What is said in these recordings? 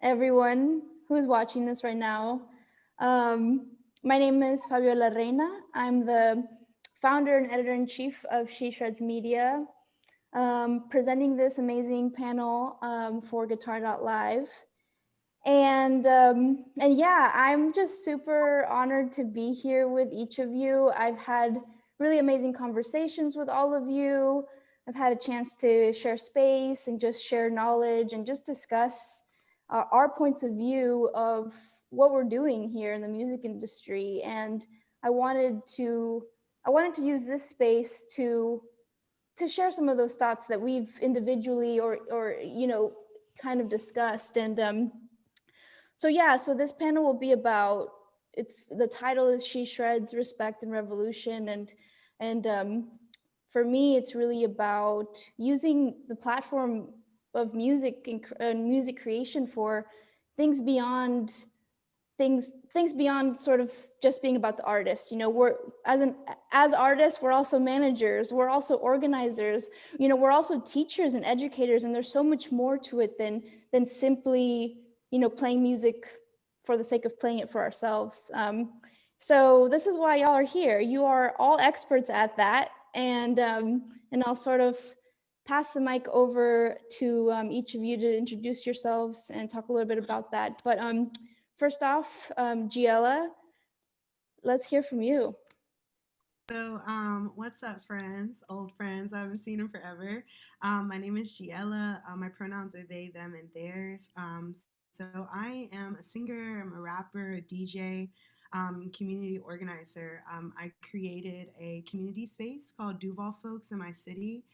everyone who's watching this right now. My name is Fabiola Reina. I'm the founder and editor-in-chief of She Shreds Media, presenting this amazing panel for Guitar.live. And yeah, I'm just super honored to be here with each of you. I've had really amazing conversations with all of you. I've had a chance to share space and just share knowledge and just discuss our points of view of what we're doing here in the music industry. And I wanted to I wanted to use this space to share some of those thoughts that we've individually or kind of discussed. So this panel will be about, the title is She Shreds, Respect and Revolution. And for me, it's really about using the platform of music and music creation for things beyond things beyond sort of just being about the artist. We're as artists, we're also managers, we're also organizers, we're also teachers and educators, and there's so much more to it than simply playing music for the sake of playing it for ourselves. So this is why y'all are here. You are all experts at that, and I'll sort of pass the mic over to each of you to introduce yourselves and talk a little bit about that. But first off, Giella, let's hear from you. So, what's up, friends? Old friends. I haven't seen them forever. My name is Giella. My pronouns are they, them, and theirs. So, I am a singer, I'm a rapper, a DJ, community organizer. I created a community space called Duval Folks in my city,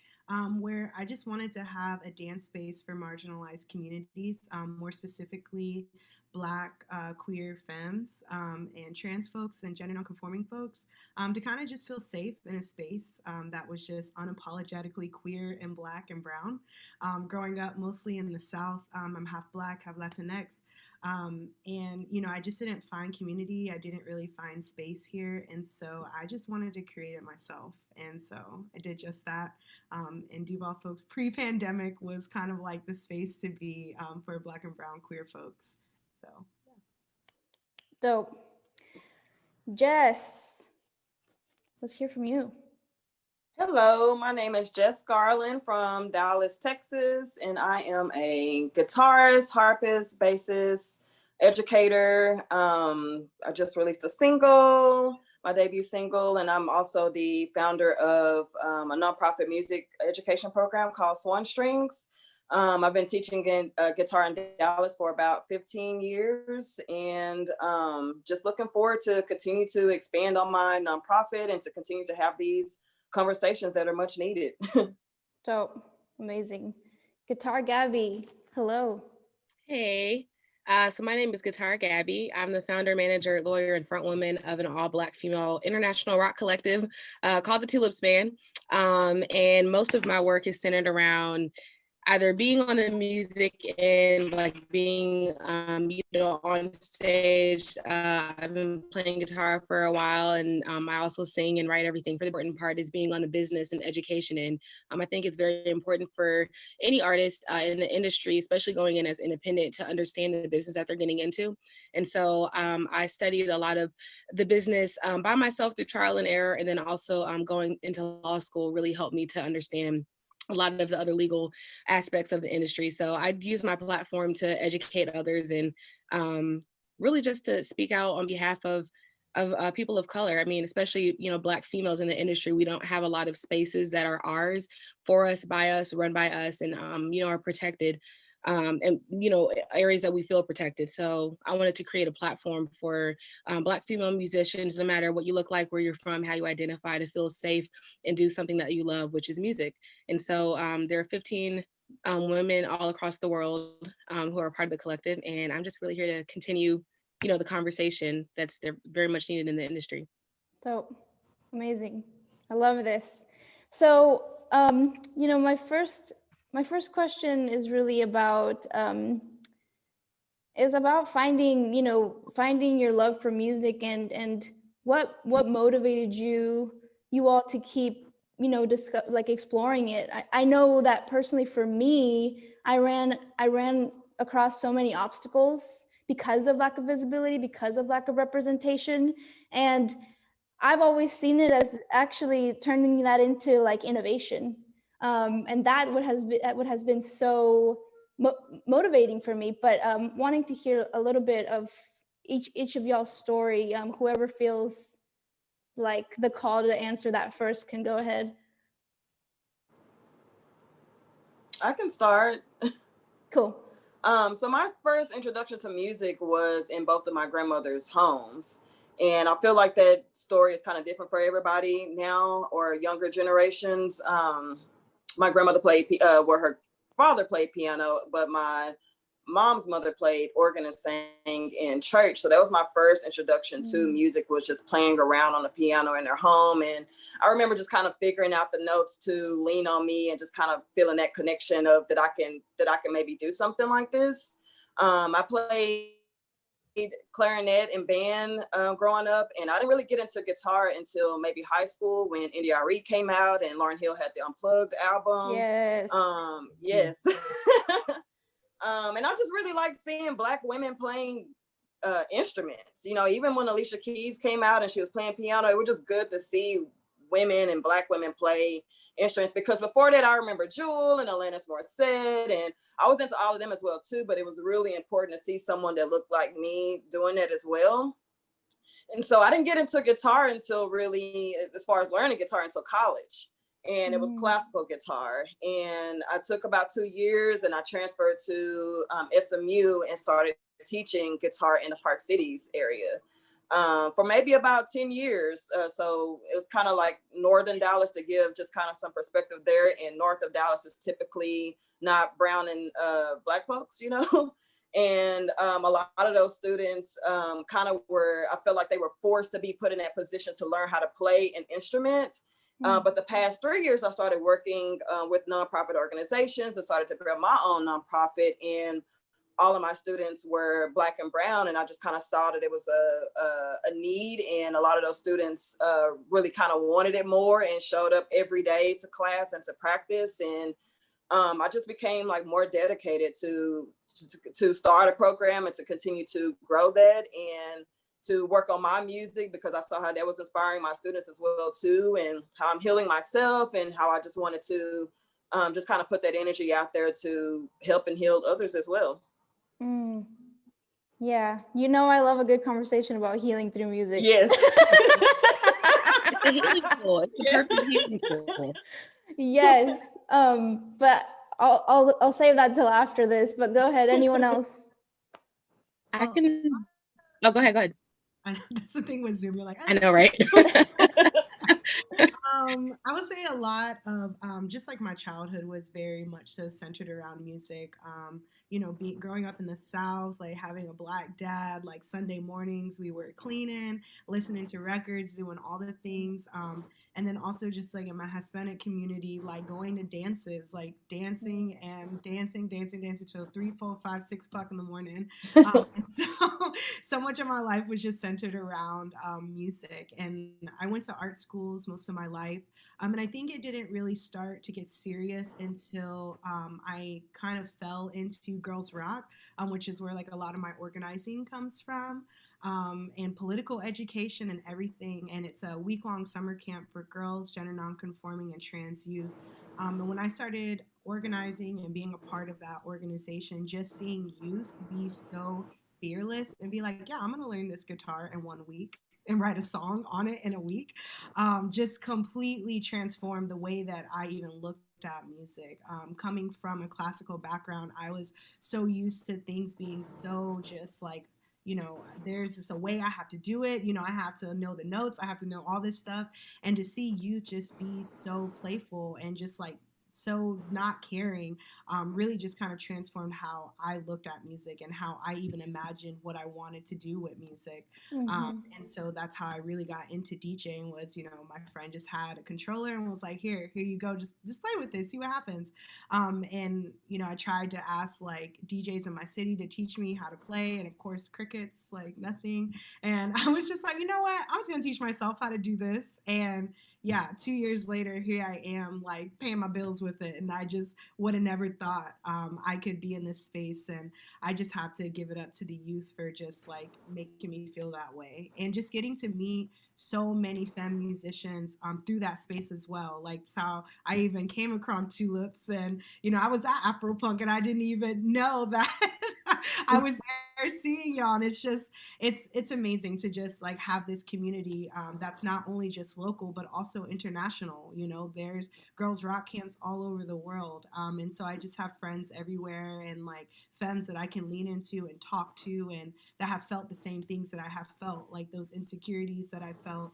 where I just wanted to have a dance space for marginalized communities, more specifically Black, queer femmes, and trans folks and gender nonconforming folks, to kind of just feel safe in a space that was just unapologetically queer and Black and brown. Growing up mostly in the South, I'm half Black, half Latinx. And, I just didn't find community. I didn't really find space here. And so I just wanted to create it myself. And so I did just that. And Duval Folks pre pandemic was kind of like the space to be for Black and brown queer folks. So, yeah. Dope. Jess, let's hear from you. Hello, my name is Jess Garland from Dallas, Texas, and I am a guitarist, harpist, bassist, educator. I just released a single, my debut single, and I'm also the founder of a nonprofit music education program called Swan Strings. I've been teaching guitar in Dallas for about 15 years, and just looking forward to continue to expand on my nonprofit and to continue to have these conversations that are much needed. Dope. Amazing. Guitar Gabby, hello. Hey, so my name is Guitar Gabby. I'm the founder, manager, lawyer, and frontwoman of an all-Black female international rock collective called the Tulips Band. And most of my work is centered around either being on the music and like being, on stage. I've been playing guitar for a while, and I also sing and write everything. For the important part is being on the business and education. And I think it's very important for any artist in the industry, especially going in as independent, to understand the business that they're getting into. And so I studied a lot of the business by myself through trial and error, and then also going into law school really helped me to understand a lot of the other legal aspects of the industry. So I use my platform to educate others and really just to speak out on behalf of people of color. I mean, especially, Black females in the industry. We don't have a lot of spaces that are ours, for us, by us, run by us, and, are protected. And areas that we feel protected. So I wanted to create a platform for Black female musicians, no matter what you look like, where you're from, how you identify, to feel safe and do something that you love, which is music. And so there are 15 women all across the world who are part of the collective, and I'm just really here to continue, the conversation that's very much needed in the industry. Dope. Amazing. I love this. So, my first question is really about finding your love for music, and what motivated you all to keep exploring it. I know that personally for me, I ran across so many obstacles because of lack of visibility, because of lack of representation. And I've always seen it as actually turning that into like innovation. And that what has been so motivating for me. But wanting to hear a little bit of each of y'all's story. Whoever feels like the call to answer that first can go ahead. I can start. Cool. So my first introduction to music was in both of my grandmother's homes. And I feel like that story is kind of different for everybody now or younger generations. My grandmother played, where her father played piano, but my mom's mother played organ and sang in church. So that was my first introduction to music, was just playing around on the piano in their home. And I remember just kind of figuring out the notes to lean on me and just kind of feeling that connection of that I can maybe do something like this. I played clarinet and band growing up, and I didn't really get into guitar until maybe high school when NDRE came out and Lauryn Hill had the Unplugged album. Yes. Yes. And I just really liked seeing Black women playing instruments. You know, even when Alicia Keys came out and she was playing piano, it was just good to see women and Black women play instruments, because before that I remember Jewel and Alanis Morissette, and I was into all of them as well too, but it was really important to see someone that looked like me doing that as well. And so I didn't get into guitar until really, as far as learning guitar, until college. And it was classical guitar. And I took about 2 years and I transferred to SMU and started teaching guitar in the Park Cities area for maybe about 10 years. So it was kind of like northern Dallas, to give just kind of some perspective there. And north of Dallas is typically not brown and Black folks, you know? And a lot of those students kind of were, I felt like they were forced to be put in that position to learn how to play an instrument. But the past 3 years, I started working with nonprofit organizations and started to build my own nonprofit. And all of my students were Black and brown. And I just kind of saw that it was a need. And a lot of those students really kind of wanted it more and showed up every day to class and to practice. And I just became like more dedicated to start a program and to continue to grow that and to work on my music, because I saw how that was inspiring my students as well too, and how I'm healing myself, and how I just wanted to just kind of put that energy out there to help and heal others as well. Yeah, you know, I love a good conversation about healing through music. Yes. It's a healing tool. It's the perfect healing tool. Yes, but I'll save that till after this. But go ahead. Anyone else? I can. Oh, go ahead. I know, that's the thing with Zoom. You're like, I know, right? I would say a lot of just like my childhood was very much so centered around music. You know, growing up in the South, like having a Black dad, like Sunday mornings we were cleaning, listening to records, doing all the things. And then also just like in my Hispanic community, like going to dances, like dancing till 3, 4, 5, 6 o'clock in the morning. And so much of my life was just centered around music. And I went to art schools most of my life. And I think it didn't really start to get serious until I kind of fell into Girls Rock, which is where like a lot of my organizing comes from. And political education and everything. And it's a week-long summer camp for girls, gender nonconforming, and trans youth. And when I started organizing and being a part of that organization, just seeing youth be so fearless and be like, yeah, I'm going to learn this guitar in 1 week and write a song on it in a week, just completely transformed the way that I even looked at music. Coming from a classical background, I was so used to things being so just like, you know, there's just a way I have to do it. You know, I have to know the notes. I have to know all this stuff. And to see you just be so playful and just like so not caring, really just kind of transformed how I looked at music and how I even imagined what I wanted to do with music. And so that's how I really got into DJing was, you know, my friend just had a controller and was like, here you go, just play with this, see what happens. And, you know, I tried to ask like DJs in my city to teach me how to play. And of course, crickets, like nothing. And I was just like, you know what, I was going to teach myself how to do this. And yeah, 2 years later, here I am, like paying my bills with it. And I just would have never thought I could be in this space. And I just have to give it up to the youth for just like making me feel that way. And just getting to meet so many femme musicians through that space as well. Like, it's how I even came across Tulips. And, you know, I was at Afropunk and I didn't even know that I was there seeing y'all. And it's just, it's amazing to just like have this community that's not only just local but also international. You know, there's girls rock camps all over the world, and so I just have friends everywhere and like femmes that I can lean into and talk to, and that have felt the same things that I have felt, like those insecurities that I felt,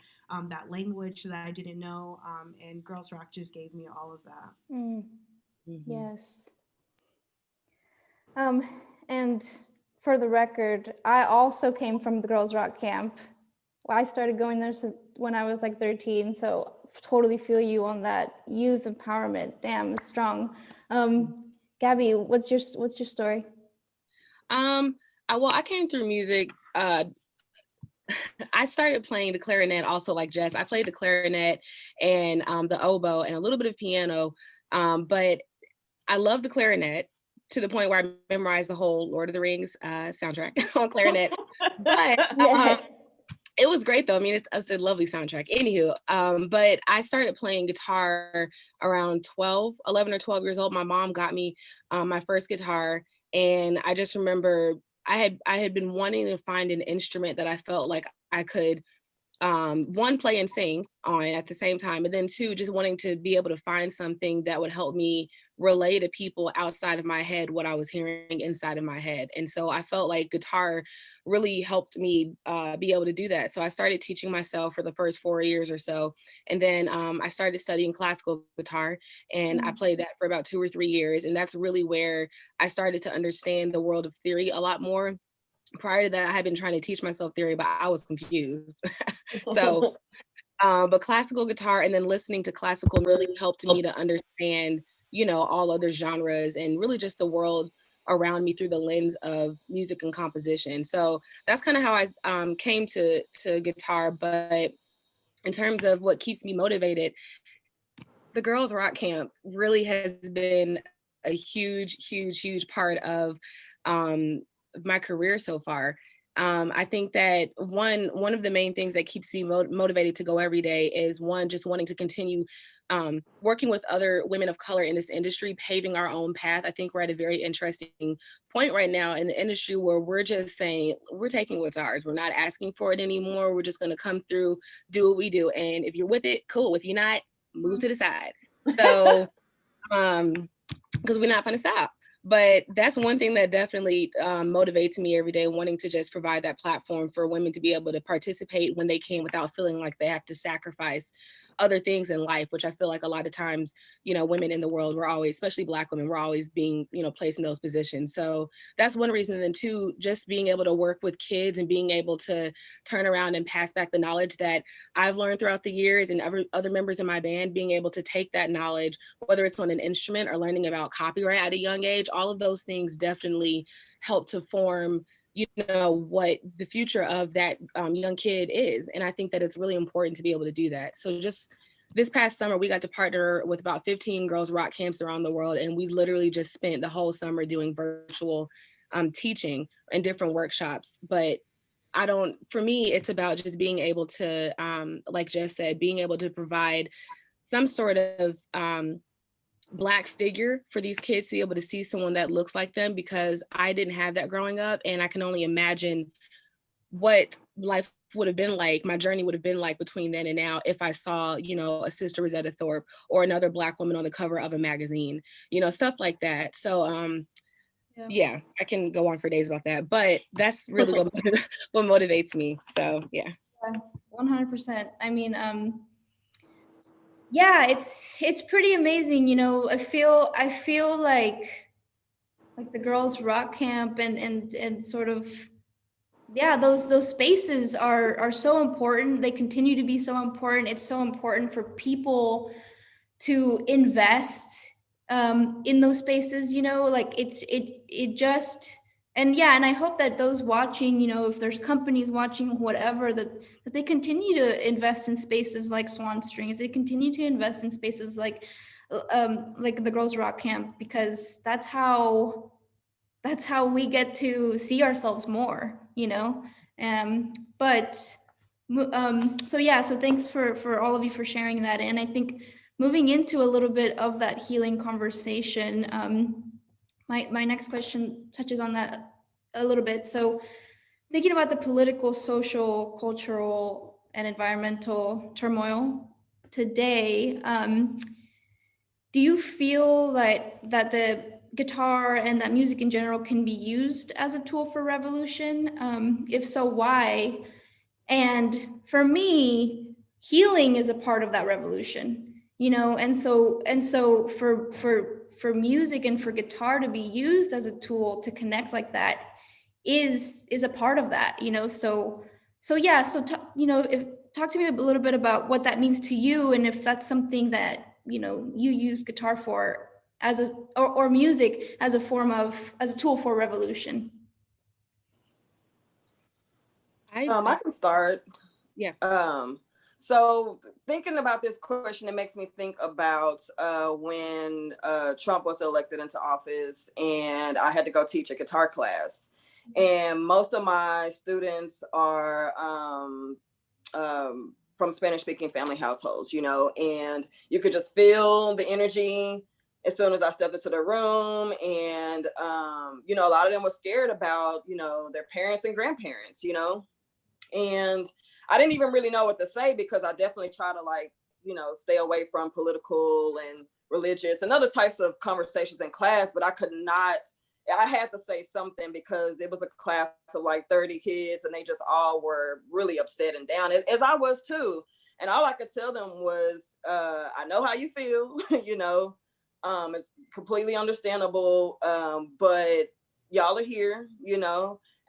that language that I didn't know, and girls rock just gave me all of that. Yes. And for the record, I also came from the Girls Rock Camp. I started going there when I was like 13, so totally feel you on that youth empowerment. Damn, it's strong. Gabby, what's your story? I came through music. I started playing the clarinet also like Jess. I played the clarinet and the oboe and a little bit of piano, but I love the clarinet to the point where I memorized the whole Lord of the Rings soundtrack on clarinet. But Yes. it was great though. I mean, it's a lovely soundtrack. Anywho, but I started playing guitar around 11 or 12 years old. My mom got me my first guitar, and I just remember I had been wanting to find an instrument that I felt like I could one, play and sing on at the same time, and then two, just wanting to be able to find something that would help me relay to people outside of my head what I was hearing inside of my head. And so I felt like guitar really helped me be able to do that. So I started teaching myself for the first 4 years or so, and then I started studying classical guitar, and I played that for about 2 or 3 years, and that's really where I started to understand the world of theory a lot more. Prior to that, I had been trying to teach myself theory, but I was confused. So, but classical guitar and then listening to classical really helped me to understand, you know, all other genres and really just the world around me through the lens of music and composition. So that's kind of how I came to guitar. But in terms of what keeps me motivated, the Girls Rock Camp really has been a huge part of my career so far. I think that one of the main things that keeps me motivated to go every day is one, just wanting to continue working with other women of color in this industry, paving our own path. I think we're at a very interesting point right now in the industry where we're just saying, we're taking what's ours. We're not asking for it anymore. We're just going to come through, do what we do. And if you're with it, cool. If you're not, move to the side. So, because we're not going to stop. But that's one thing that definitely motivates me every day, wanting to just provide that platform for women to be able to participate when they can without feeling like they have to sacrifice other things in life, which I feel like a lot of times, you know, women in the world, we're always, especially Black women, we're always being, you know, placed in those positions. So that's one reason. And then two, just being able to work with kids and being able to turn around and pass back the knowledge that I've learned throughout the years, and other members in my band being able to take that knowledge, whether it's on an instrument or learning about copyright at a young age, all of those things definitely help to form, you know, what the future of that young kid is. And I think that it's really important to be able to do that. So just this past summer, we got to partner with about 15 girls rock camps around the world. And we literally just spent the whole summer doing virtual teaching and different workshops. But for me, it's about just being able to, like Jess said, being able to provide some sort of Black figure for these kids to be able to see someone that looks like them, because I didn't have that growing up. And I can only imagine what life would have been like, my journey would have been like between then and now, if I saw, you know, a Sister Rosetta Thorpe or another Black woman on the cover of a magazine, you know, stuff like that. So yeah, I can go on for days about that, but that's really what motivates me. So yeah. 100%. I mean, yeah, it's pretty amazing. You know, I feel like the girls rock camp and sort of, yeah, those spaces are so important. They continue to be so important. It's so important for people to invest in those spaces, you know, like it just, yeah, and I hope that those watching, if there's companies watching, whatever, that they continue to invest in spaces like Swan Strings. They continue to invest in spaces like the Girls Rock Camp, because that's how we get to see ourselves more, but so yeah, so thanks for all of you for sharing that. And I think moving into a little bit of that healing conversation, my next question touches on that a little bit. So thinking about the political, social, cultural, and environmental turmoil today, do you feel that the guitar and that music in general can be used as a tool for revolution? If so, why? And for me, healing is a part of that revolution, and so for music and for guitar to be used as a tool to connect like that is a part of that, so yeah, so talk to me a little bit about what that means to you, and if that's something that you use guitar for as or music as a tool for revolution. I can start. Yeah. So thinking about this question, it makes me think about when Trump was elected into office, and I had to go teach a guitar class. And most of my students are from Spanish-speaking family households, and you could just feel the energy as soon as I stepped into the room. And, a lot of them were scared about, their parents and grandparents, and I didn't even really know what to say, because I definitely try to stay away from political and religious and other types of conversations in class, but I had to say something, because it was a class of like 30 kids, and they just all were really upset and down, as I was too. And all I could tell them was, I know how you feel, it's completely understandable, but y'all are here,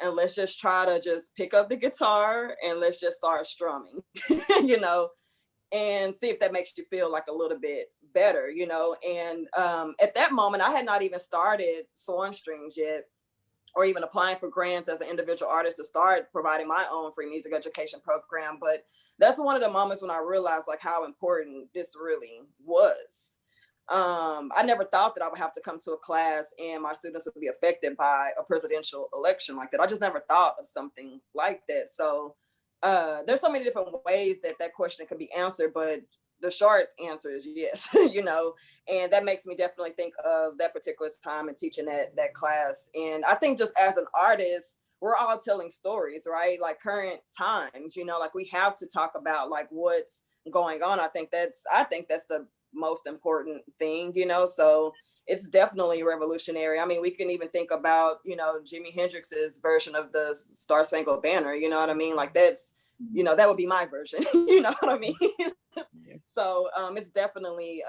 and let's just try to just pick up the guitar and let's just start strumming, and see if that makes you feel like a little bit better, and at that moment, I had not even started Swan Strings yet, or even applying for grants as an individual artist to start providing my own free music education program. But that's one of the moments when I realized how important this really was. I never thought that I would have to come to a class and my students would be affected by a presidential election like that. I just never thought of something like that. So there's so many different ways that question can be answered, but the short answer is yes, and that makes me definitely think of that particular time and teaching that class. And I think just as an artist, we're all telling stories, right? Like current times, we have to talk about what's going on. I think that's the most important thing, so it's definitely revolutionary. I mean, we can even think about, Jimi Hendrix's version of the Star Spangled Banner, you know what I mean? That's, that would be my version, you know what I mean? So it's definitely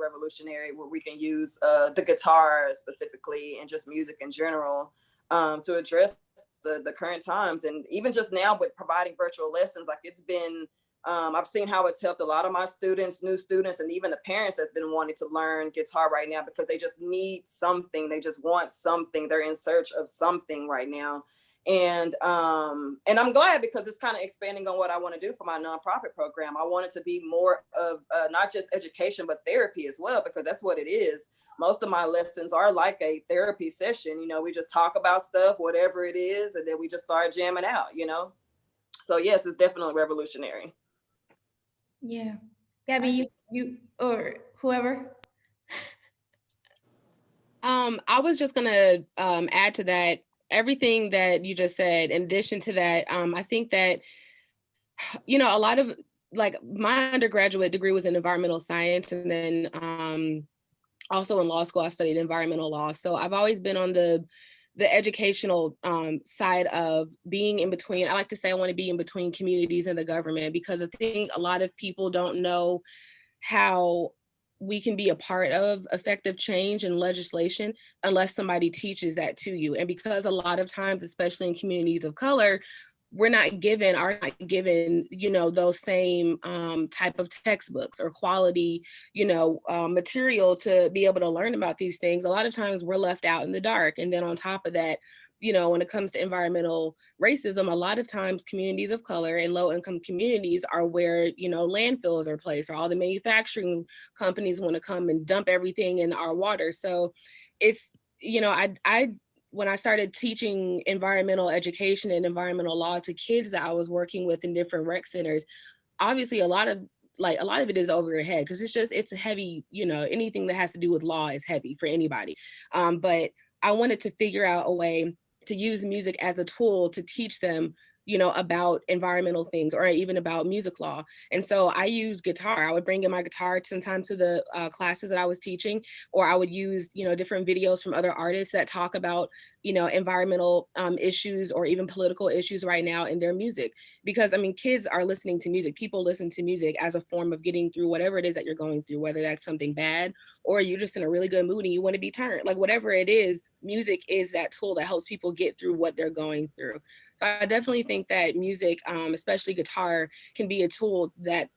revolutionary, where we can use the guitar specifically, and just music in general, to address the current times. And even just now with providing virtual lessons, it's been I've seen how it's helped a lot of my students, new students, and even the parents that's been wanting to learn guitar right now, because they just need something. They just want something. They're in search of something right now. And I'm glad, because it's kind of expanding on what I want to do for my nonprofit program. I want it to be more of not just education, but therapy as well, because that's what it is. Most of my lessons are like a therapy session. We just talk about stuff, whatever it is, and then we just start jamming out, So yes, it's definitely revolutionary. Yeah. Gabby, you or whoever. I was just gonna add to that, everything that you just said. In addition to that, I think that, a lot of my undergraduate degree was in environmental science, and then also in law school, I studied environmental law. So I've always been on the educational side of being in between. I like to say I want to be in between communities and the government, because I think a lot of people don't know how we can be a part of effective change and legislation unless somebody teaches that to you. And because a lot of times, especially in communities of color, are not given, those same type of textbooks or quality, material to be able to learn about these things. A lot of times we're left out in the dark. And then on top of that, when it comes to environmental racism, a lot of times communities of color and low income communities are where, landfills are placed, or all the manufacturing companies want to come and dump everything in our water. So it's, I when I started teaching environmental education and environmental law to kids that I was working with in different rec centers, obviously a lot of it is over your head, because it's a heavy, anything that has to do with law is heavy for anybody. But I wanted to figure out a way to use music as a tool to teach them, about environmental things, or even about music law. And so I use guitar. I would bring in my guitar sometimes to the classes that I was teaching, or I would use, different videos from other artists that talk about, environmental issues or even political issues right now in their music. Because I mean, kids are listening to music. People listen to music as a form of getting through whatever it is that you're going through, whether that's something bad or you're just in a really good mood and you want to be turned. Like, whatever it is, music is that tool that helps people get through what they're going through. So I definitely think that music, especially guitar, can be a tool that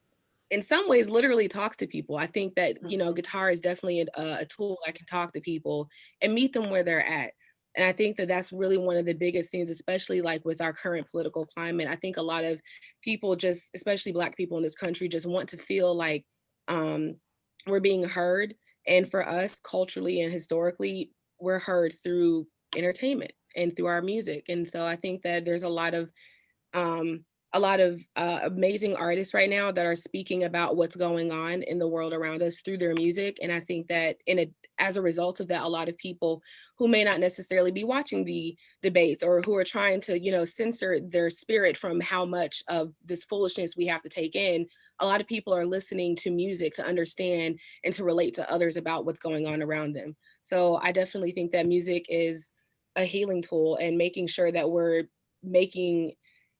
in some ways literally talks to people. I think that, guitar is definitely a tool that can talk to people and meet them where they're at. And I think that that's really one of the biggest things, especially like with our current political climate. I think a lot of people, just especially Black people in this country, just want to feel like we're being heard. And for us, culturally and historically, we're heard through entertainment and through our music. And so I think that there's um, a lot of amazing artists right now that are speaking about what's going on in the world around us through their music. And I think that as a result of that, a lot of people who may not necessarily be watching the debates, or who are trying to, censor their spirit from how much of this foolishness we have to take in, a lot of people are listening to music to understand and to relate to others about what's going on around them. So I definitely think that music is a healing tool, and making sure that we're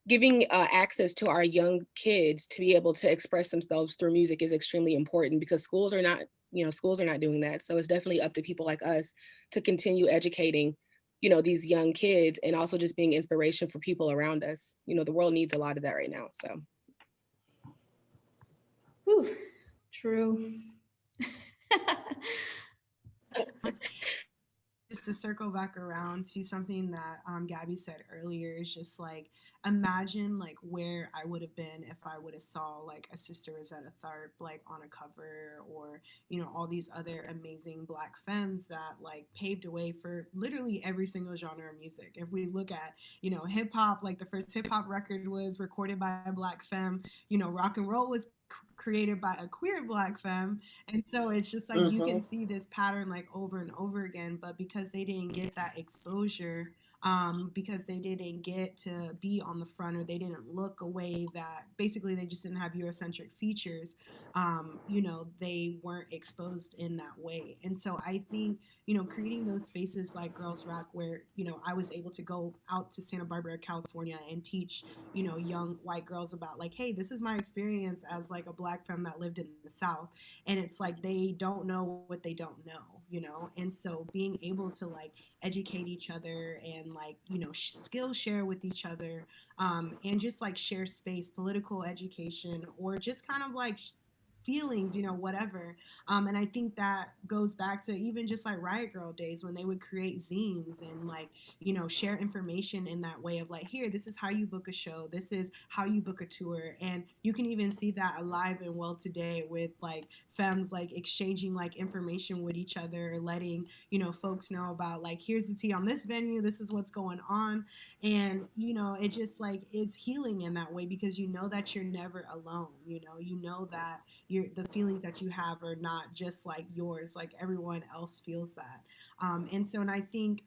giving access to our young kids to be able to express themselves through music is extremely important, because schools are not doing that. So it's definitely up to people like us to continue educating, these young kids, and also just being inspiration for people around us. The world needs a lot of that right now. So. Whew, true. Just to circle back around to something that Gabby said earlier, is just like, imagine like where I would have been if I would have saw like a Sister Rosetta Tharpe like on a cover, or all these other amazing Black femmes that like paved the way for literally every single genre of music. If we look at hip hop, like the first hip hop record was recorded by a Black femme. Rock and roll was created by a queer Black femme. And so it's just like you can see this pattern like over and over again. But because they didn't get that exposure, because they didn't get to be on the front, or they didn't look a way that basically they just didn't have Eurocentric features, they weren't exposed in that way. And so I think, creating those spaces like Girls Rock, where, I was able to go out to Santa Barbara, California, and teach, young white girls about like, hey, this is my experience as like a Black femme that lived in the South. And it's like they don't know what they don't know. And so being able to like educate each other and like, skill share with each other, and just like share space, political education, or just kind of like feelings, whatever. And I think that goes back to even just like Riot Girl days, when they would create zines and like, share information in that way of like, here, this is how you book a show. This is how you book a tour. And you can even see that alive and well today with like femmes like exchanging like information with each other, letting, folks know about like, here's the tea on this venue. This is what's going on. And, it just like, it's healing in that way, because that you're never alone. That the feelings that you have are not just like yours, like everyone else feels that. And I think,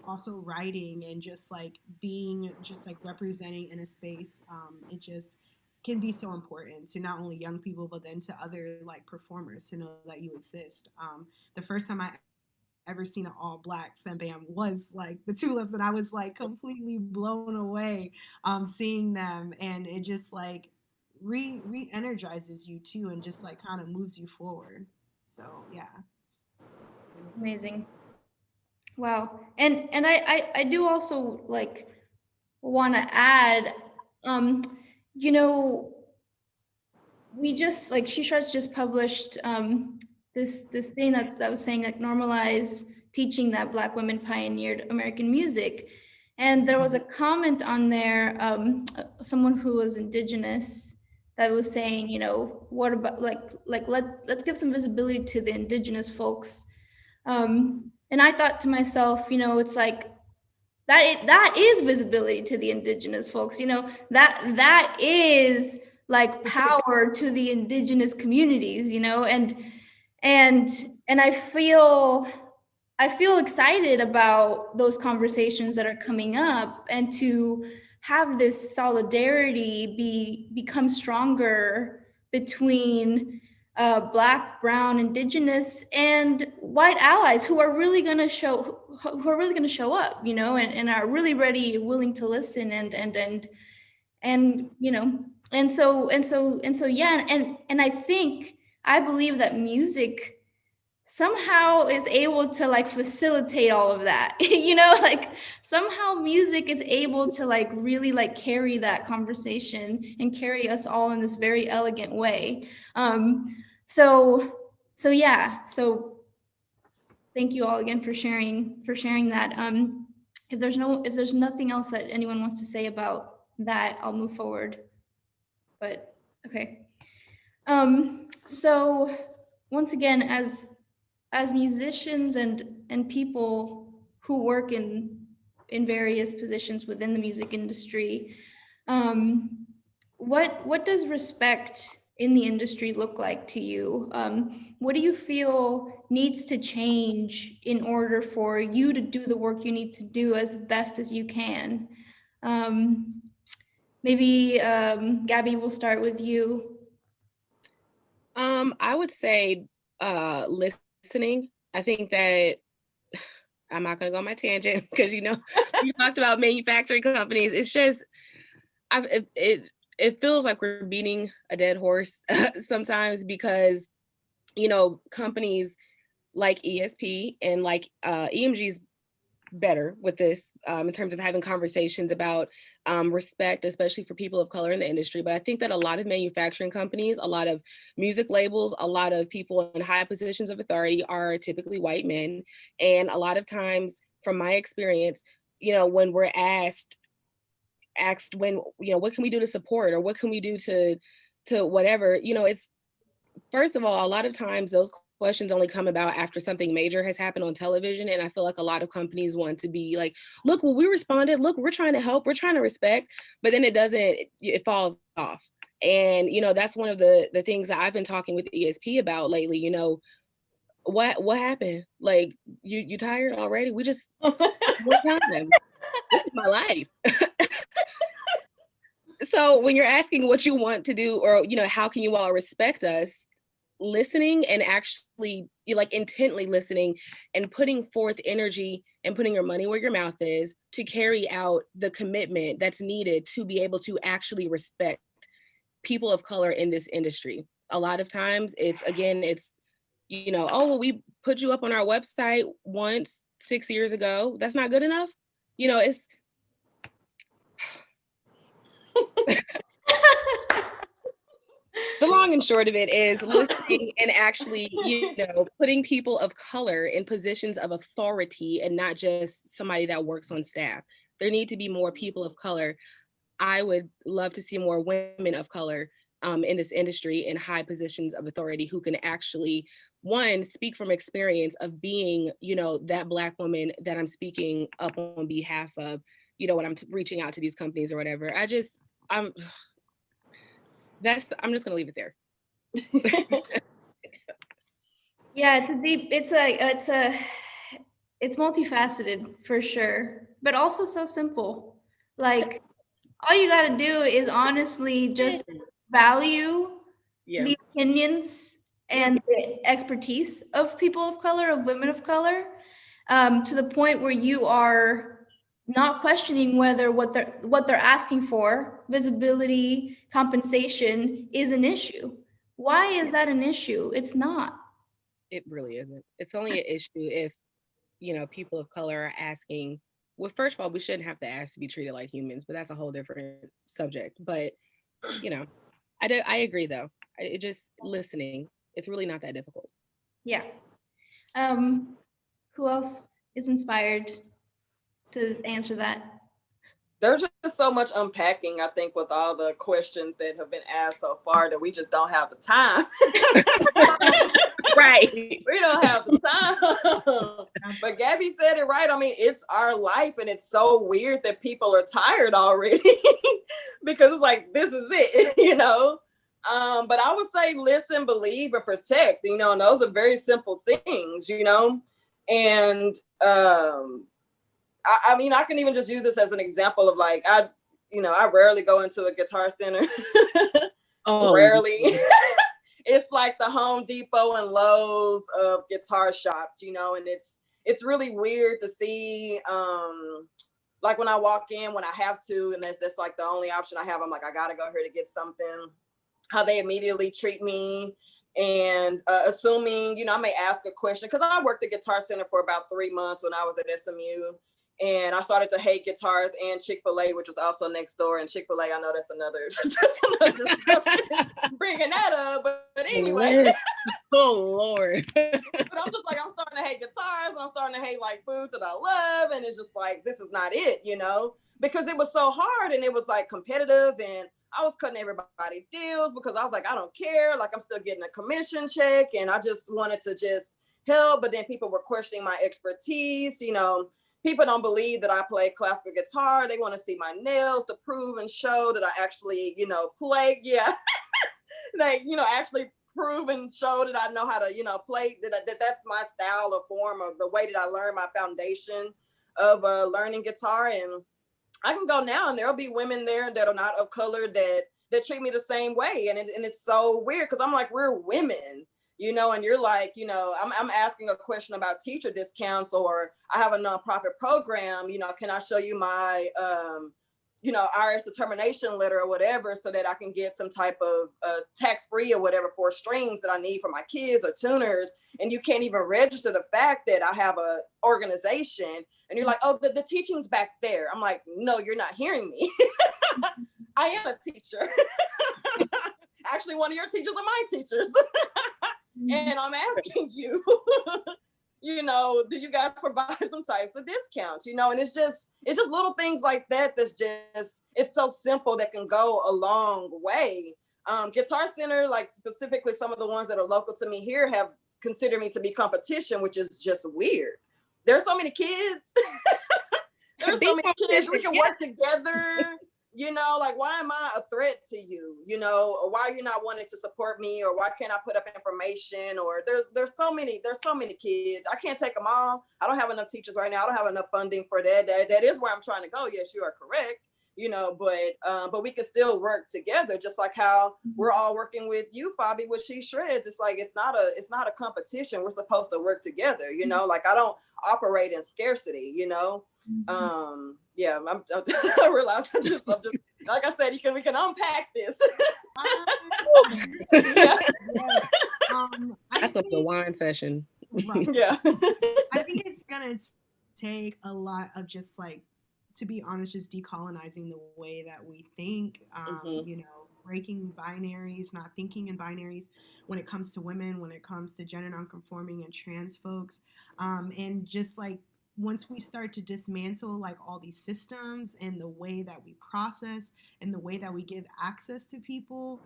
also writing and just like being just like representing in a space, it just can be so important to not only young people, but then to other like performers to know that you exist. The first time I ever seen an all Black femme band was like the Tulips, and I was like completely blown away seeing them, and it just like re-energizes you too, and just like kind of moves you forward. So yeah. Amazing. Wow. And I do also like want to add, you know, we just like She Shreds just published this thing that was saying like normalize teaching that Black women pioneered American music. And there was a comment on there, someone who was indigenous that was saying, you know, what about let's give some visibility to the indigenous folks. And I thought to myself, you know, it's like that is visibility to the indigenous folks, you know, that is like power to the indigenous communities, you know, and I feel excited about those conversations that are coming up, and to have this solidarity become stronger between Black, Brown, Indigenous, and white allies who are really going to show up, you know, and are really ready, willing to listen, and you know, and so yeah, and I believe that music somehow is able to like facilitate all of that. You know, like somehow music is able to like really like carry that conversation and carry us all in this very elegant way. So yeah, so thank you all again for sharing that. If there's nothing else that anyone wants to say about that, I'll move forward. But okay. So once again, as musicians and people who work in various positions within the music industry, what does respect in the industry look like to you? What do you feel needs to change in order for you to do the work you need to do as best as you can? Maybe Gabby, we'll start with you. I would say listening. I think that I'm not going to go on my tangent because, you know, you talked about manufacturing companies. It's just, it feels like we're beating a dead horse sometimes, because, you know, companies like ESP and like EMG's better with this in terms of having conversations about respect, especially for people of color in the industry. But I think that a lot of manufacturing companies, a lot of music labels, a lot of people in high positions of authority are typically white men. And a lot of times, from my experience, you know, when we're asked when, you know, what can we do to support, or what can we do to whatever, you know, it's, first of all, a lot of times those questions only come about after something major has happened on television. And I feel like a lot of companies want to be like, look, well, we responded, look, we're trying to help, we're trying to respect, but then it falls off. And, you know, that's one of the things that I've been talking with ESP about lately. You know, what happened? Like, you tired already? We just, what time? This is my life. So when you're asking what you want to do, or, you know, how can you all respect us, listening and actually, you like intently listening and putting forth energy and putting your money where your mouth is to carry out the commitment that's needed to be able to actually respect people of color in this industry. A lot of times it's, you know, oh, well, we put you up on our website once 6 years ago. That's not good enough. You know, it's the long and short of it is listening and actually, you know, putting people of color in positions of authority and not just somebody that works on staff. There need to be more people of color. I would love to see more women of color in this industry in high positions of authority who can actually, one, speak from experience of being, you know, that Black woman that I'm speaking up on behalf of, you know, when I'm reaching out to these companies or whatever. I'm just gonna leave it there. Yeah, it's multifaceted for sure, but also so simple. Like, all you got to do is honestly just value the opinions and the expertise of people of color, of women of color, to the point where you are not questioning whether what they're asking for, visibility, compensation, is an issue. Why is that an issue? It's not. It really isn't. It's only an issue if, you know, people of color are asking. Well, first of all, we shouldn't have to ask to be treated like humans, but that's a whole different subject. But, you know, I agree though. It just listening. It's really not that difficult. Yeah. Who else is inspired to answer that? there's just so much unpacking, I think, with all the questions that have been asked so far that we just don't have the time. Right. We don't have the time. But Gabby said it right. I mean, it's our life, and it's so weird that people are tired already because it's like, this is it, you know? But I would say listen, believe, and protect, you know, and those are very simple things, you know? And I mean, I can even just use this as an example of like, I rarely go into a Guitar Center. Rarely. It's like the Home Depot and Lowe's of guitar shops, you know, and it's really weird to see, like when I walk in, when I have to, and that's like the only option I have, I'm like, I gotta go here to get something, how they immediately treat me. And assuming, you know, I may ask a question, because I worked at Guitar Center for about 3 months when I was at SMU. And I started to hate guitars and Chick-fil-A, which was also next door. And Chick-fil-A, I know that's another discussion, bringing that up. But anyway. Oh, Lord. But I'm just like, I'm starting to hate guitars. And I'm starting to hate like food that I love. And it's just like, this is not it, you know, because it was so hard and it was like competitive. And I was cutting everybody deals because I was like, I don't care. Like, I'm still getting a commission check. And I just wanted to just help. But then people were questioning my expertise, you know. People don't believe that I play classical guitar. They want to see my nails to prove and show that I actually, you know, play. Yeah. They, you know, actually prove and show that I know how to, you know, play, that's my style or form of the way that I learned my foundation of learning guitar. And I can go now and there'll be women there that are not of color that treat me the same way. And it's so weird because I'm like, we're women. You know, and you're like, you know, I'm asking a question about teacher discounts, or I have a nonprofit program, you know, can I show you my, you know, IRS determination letter or whatever, so that I can get some type of tax-free or whatever for strings that I need for my kids or tuners. And you can't even register the fact that I have a organization. And you're like, oh, the teaching's back there. I'm like, no, you're not hearing me. I am a teacher. Actually, one of your teachers are my teachers. And I'm asking you, you know, do you guys provide some types of discounts, you know? And it's just little things like that that's just, it's so simple that can go a long way. Guitar Center, like specifically some of the ones that are local to me here, have considered me to be competition, which is just weird. There's so many kids. There's so many kids. We can work together. You know, like, why am I a threat to you? You know, or why are you not wanting to support me? Or why can't I put up information? Or there's so many kids. I can't take them all. I don't have enough teachers right now. I don't have enough funding for that. That is where I'm trying to go. Yes, you are correct. You know, but we can still work together, just like how we're all working with you, Fabi, with She Shreds. It's like, it's not a competition. We're supposed to work together, you know, like I don't operate in scarcity, you know. Yeah, I realize I'm just like I said, we can unpack this. Yeah. That's gonna be a wine session. Right. Yeah. I think it's gonna take a lot of just like, to be honest, just decolonizing the way that we think, you know, breaking binaries, not thinking in binaries when it comes to women, when it comes to gender nonconforming and trans folks. And just like, once we start to dismantle like all these systems and the way that we process and the way that we give access to people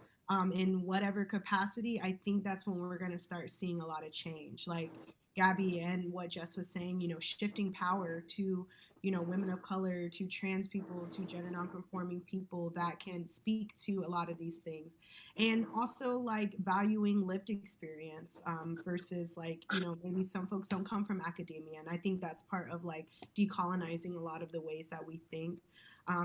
in whatever capacity, I think that's when we're going to start seeing a lot of change. Like Gabby and what Jess was saying, you know, shifting power to, you know, women of color, to trans people, to gender nonconforming people that can speak to a lot of these things. And also like valuing lived experience versus like, you know, maybe some folks don't come from academia. And I think that's part of like decolonizing a lot of the ways that we think.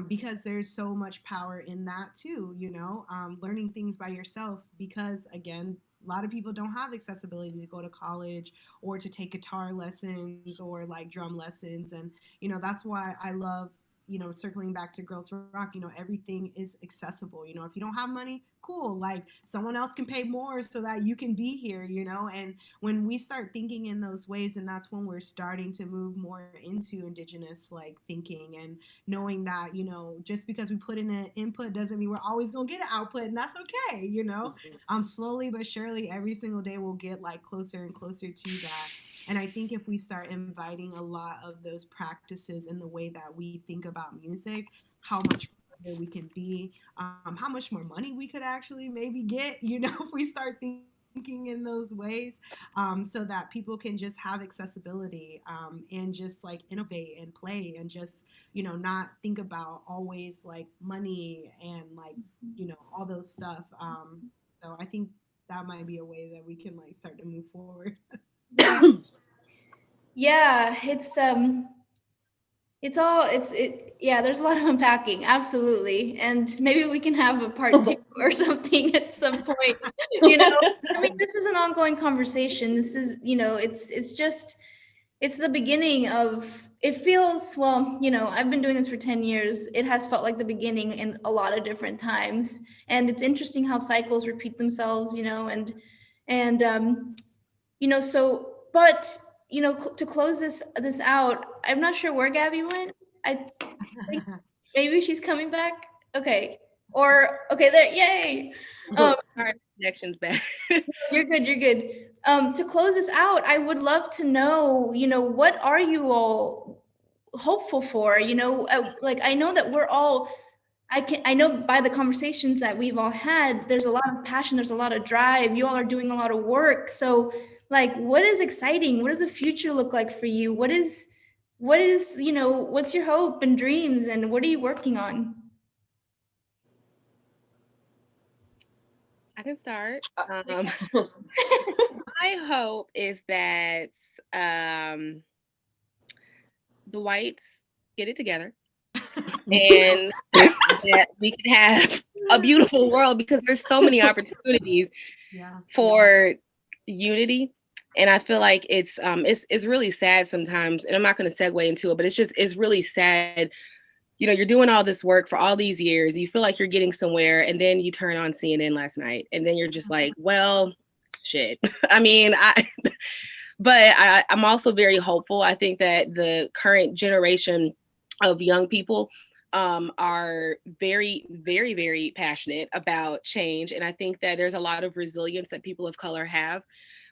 Because there's so much power in that too, you know, learning things by yourself, because again, a lot of people don't have accessibility to go to college or to take guitar lessons or like drum lessons. And, you know, that's why I love, you know, circling back to Girls Rock, you know, everything is accessible. You know, if you don't have money, cool. Like someone else can pay more so that you can be here, you know? And when we start thinking in those ways, and that's when we're starting to move more into Indigenous like thinking and knowing that, you know, just because we put in an input doesn't mean we're always going to get an output, and that's okay, you know? Slowly but surely every single day we'll get like closer and closer to that. And I think if we start inviting a lot of those practices in the way that we think about music, how much further we can be, how much more money we could actually maybe get, if we start thinking in those ways, so that people can just have accessibility, and just like innovate and play and just, not think about always like money and like, all those stuff. So I think that might be a way that we can like start to move forward. Yeah. Yeah, it's all yeah, there's a lot of unpacking, absolutely. And maybe we can have a part two or something at some point. You know, I mean, this is an ongoing conversation. This is, it's just it's the beginning of it feels, well, I've been doing this for 10 years. It has felt like the beginning in a lot of different times. And it's interesting how cycles repeat themselves, and so, but to close this out, I'm not sure where Gabby went. I think maybe she's coming back. Okay. Or okay, there, yay. All right, connections back. You're good, you're good. To close this out, I would love to know, what are you all hopeful for? Like I know that we're all I know by the conversations that we've all had, there's a lot of passion, there's a lot of drive. You all are doing a lot of work. So, like, what is exciting? What does the future look like for you? What is, what's your hope and dreams, and what are you working on? I can start. My hope is that the whites get it together and that we can have a beautiful world, because there's so many opportunities Yeah. for unity. And I feel like it's really sad sometimes, and I'm not going to segue into it, but it's really sad. You're doing all this work for all these years, you feel like you're getting somewhere, and then you turn on CNN last night, and then you're just like, well, shit. I mean, I'm also very hopeful. I think that the current generation of young people are very, very, very passionate about change. And I think that there's a lot of resilience that people of color have.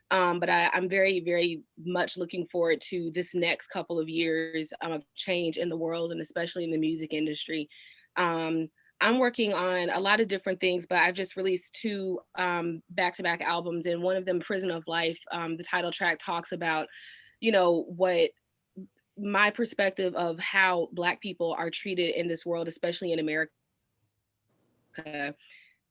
But I'm very, very much looking forward to this next couple of years of change in the world, and especially in the music industry. Um, I'm working on a lot of different things, but I've just released two back-to-back albums, and one of them, Prison of Life, the title track talks about, what my perspective of how Black people are treated in this world, especially in America.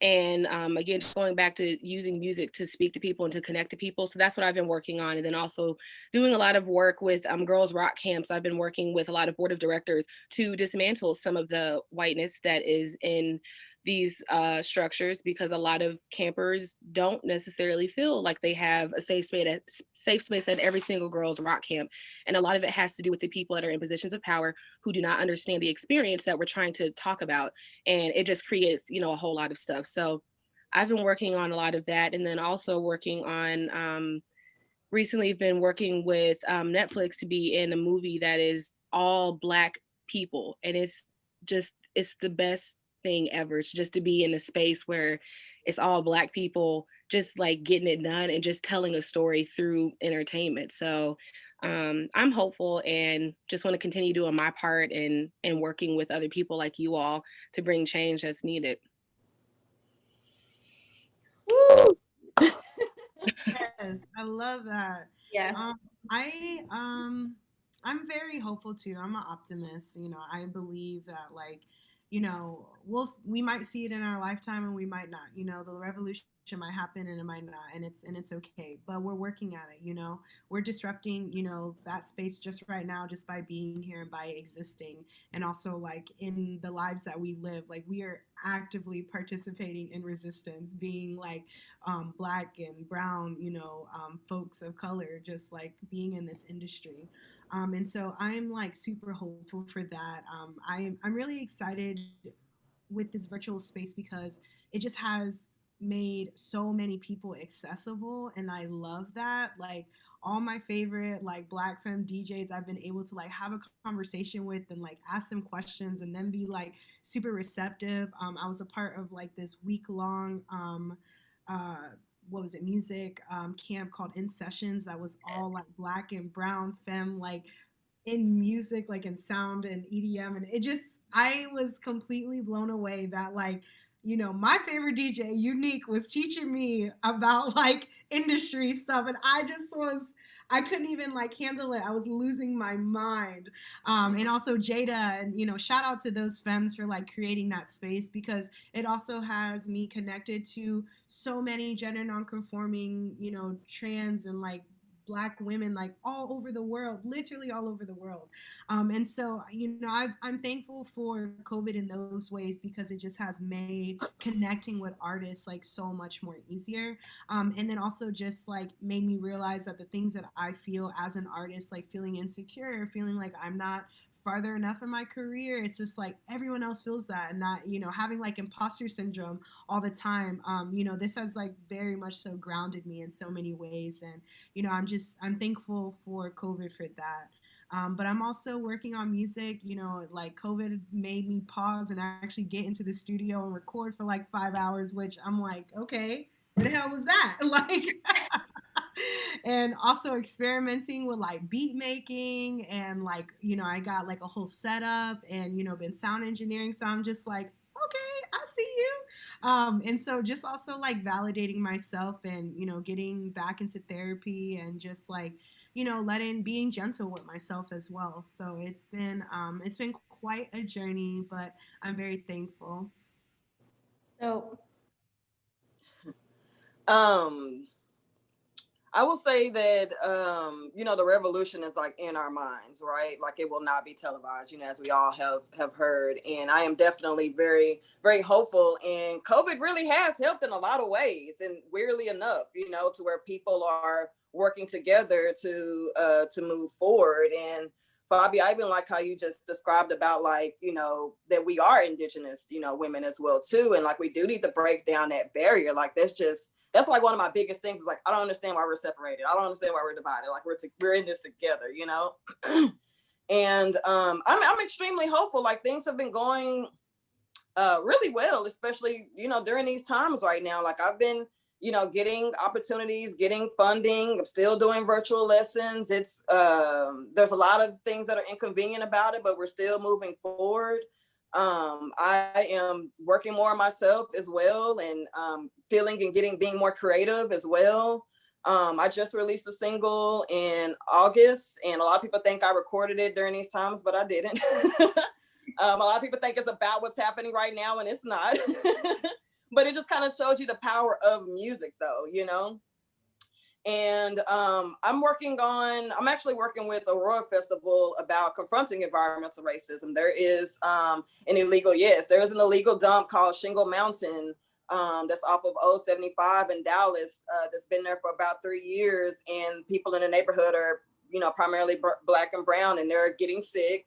And again, just going back to using music to speak to people and to connect to people. So that's what I've been working on. And then also doing a lot of work with girls rock camps. I've been working with a lot of board of directors to dismantle some of the whiteness that is in these structures, because a lot of campers don't necessarily feel like they have a safe space at every single girls rock camp. And a lot of it has to do with the people that are in positions of power who do not understand the experience that we're trying to talk about. And it just creates, a whole lot of stuff. So I've been working on a lot of that. And then also working on, recently been working with Netflix to be in a movie that is all Black people. And it's the best thing ever. It's just to be in a space where it's all Black people just like getting it done and just telling a story through entertainment. So I'm hopeful and just want to continue doing my part and working with other people like you all to bring change that's needed. Woo! Yes, I love that. Yeah. I'm very hopeful too. I'm an optimist. I believe that like, we might see it in our lifetime and we might not. The revolution might happen and it might not, and it's okay. But we're working at it. We're disrupting that space just right now, just by being here and by existing, and also like in the lives that we live. Like we are actively participating in resistance, being like Black and brown, folks of color, just like being in this industry. And so I'm like super hopeful for that. I'm really excited with this virtual space because it just has made so many people accessible, and I love that. Like all my favorite like Black femme DJs, I've been able to like have a conversation with and like ask them questions and then be like super receptive. I was a part of like this week long uh, what was it, music camp called In Sessions, that was all like Black and brown femme like in music, like in sound and EDM, and I was completely blown away that like, you know, my favorite DJ, Unique, was teaching me about like industry stuff, and I couldn't even like handle it. I was losing my mind. And also Jada, and you know, shout out to those femmes for like creating that space, because it also has me connected to so many gender nonconforming, you know, trans and like Black women like all over the world, literally all over the world. And so, you know, I'm thankful for COVID in those ways, because it just has made connecting with artists like so much more easier. And then also just like made me realize that the things that I feel as an artist, like feeling insecure, feeling like I'm not farther enough in my career, it's just like everyone else feels that, and not, you know, having like imposter syndrome all the time. You know, this has like very much so grounded me in so many ways. And you know, I'm thankful for COVID for that. But I'm also working on music. You know, like COVID made me pause and actually get into the studio and record for like 5 hours, which I'm like, okay, what the hell was that? Like, and also experimenting with like beat making, and like, you know, I got like a whole setup, and you know, been sound engineering. So I'm just like, okay, I see you. And so just also like validating myself, and you know, getting back into therapy, and just like, you know, being gentle with myself as well. So it's been quite a journey, but I'm very thankful. So Um, I will say that you know, the revolution is like in our minds, right? Like it will not be televised, you know, as we all have heard. And I am definitely very, very hopeful. And COVID really has helped in a lot of ways. And weirdly enough, you know, to where people are working together to move forward. And Fabi, I even like how you just described about like, you know, that we are indigenous, you know, women as well too. And like we do need to break down that barrier. Like that's like one of my biggest things is like, I don't understand why we're separated. I don't understand why we're divided. Like we're in this together, you know? And I'm extremely hopeful. Like things have been going really well, especially, you know, during these times right now. Like I've been, you know, getting opportunities, getting funding. I'm still doing virtual lessons. It's there's a lot of things that are inconvenient about it, but we're still moving forward. I am working more on myself as well, and feeling and being more creative as well. I just released a single in August, and a lot of people think I recorded it during these times, but I didn't. A lot of people think it's about what's happening right now, and it's not. But it just kind of shows you the power of music, though, you know? And I'm actually working with Aurora Festival about confronting environmental racism. There is there is an illegal dump called Shingle Mountain that's off of 075 in Dallas that's been there for about 3 years. And people in the neighborhood are, you know, primarily Black and brown, and they're getting sick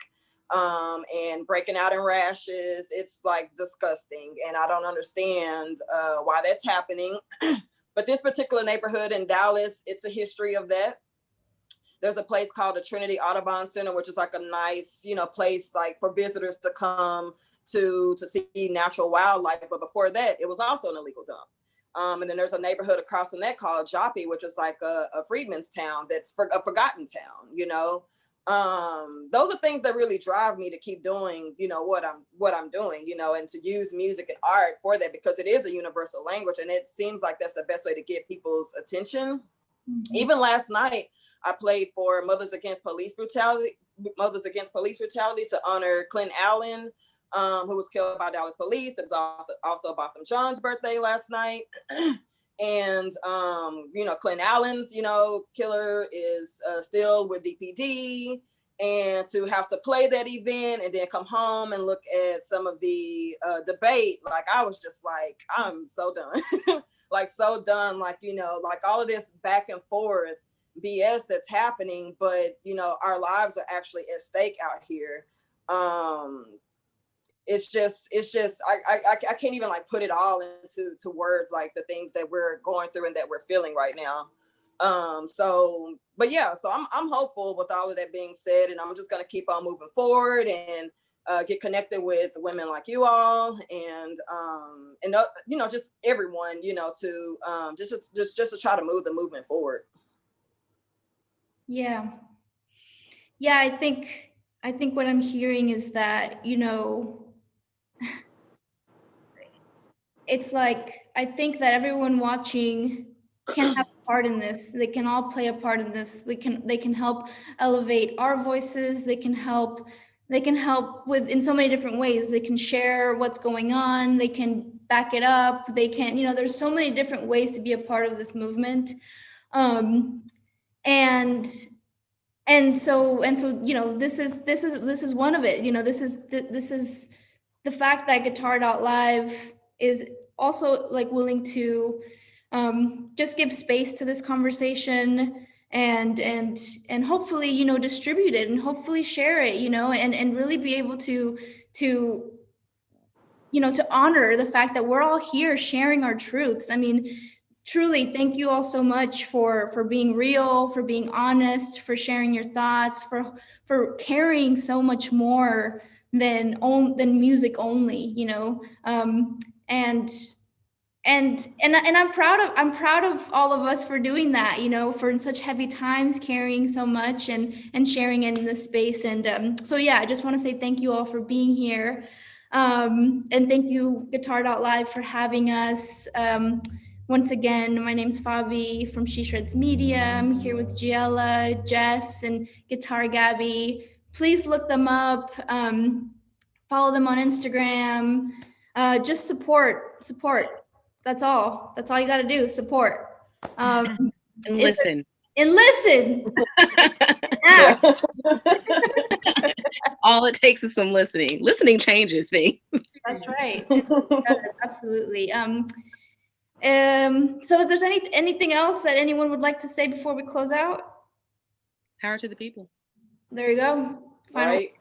and breaking out in rashes. It's like disgusting. And I don't understand why that's happening. But this particular neighborhood in Dallas, it's a history of that. There's a place called the Trinity Audubon Center, which is like a nice, you know, place like for visitors to come to see natural wildlife. But before that, it was also an illegal dump. And then there's a neighborhood across from that called Joppy, which is like a freedman's town that's a forgotten town, you know. Those are things that really drive me to keep doing, you know, what I'm doing, you know, and to use music and art for that, because it is a universal language, and it seems like that's the best way to get people's attention. Mm-hmm. Even last night, I played for Mothers Against Police Brutality to honor Clint Allen, who was killed by Dallas police. It was also Botham Jean's birthday last night. And, you know, Clint Allen's, you know, killer is still with DPD. And to have to play that event and then come home and look at some of the debate, like I was just like, I'm so done. Like so done, like, you know, like all of this back and forth BS that's happening, but, you know, our lives are actually at stake out here. It's just I can't even like put it all into words, like the things that we're going through and that we're feeling right now. So I'm hopeful with all of that being said, and I'm just going to keep on moving forward and get connected with women like you all, and you know, just everyone, you know, to just to try to move the movement forward. Yeah. Yeah, I think what I'm hearing is that, you know, it's like, I think that everyone watching can have a part in this. They can all play a part in this. They can help elevate our voices. They can help with, in so many different ways. They can share what's going on. They can back it up. They can, you know, there's so many different ways to be a part of this movement. And so, you know, this is one of it. You know, this is the fact that Guitar.live is also like willing to just give space to this conversation and hopefully, you know, distribute it and hopefully share it, you know, and really be able to you know, to honor the fact that we're all here sharing our truths. I mean, truly, thank you all so much for being real, for being honest, for sharing your thoughts, for carrying so much more than music only, you know. And I'm proud of all of us for doing that, you know, for in such heavy times, carrying so much and sharing it in this space. And so yeah, I just want to say thank you all for being here. And thank you, Guitar.live, for having us. Once again, my name's Fabi from She Shreds Media. I'm here with Giella, Jess, and Guitar Gabby. Please look them up. Follow them on Instagram. Just support. That's all you got to do. Support. And listen. And listen. Yeah. All it takes is some listening. Listening changes things. That's right. It does, absolutely. So if there's anything else that anyone would like to say before we close out? Power to the people. There you go. Final Right.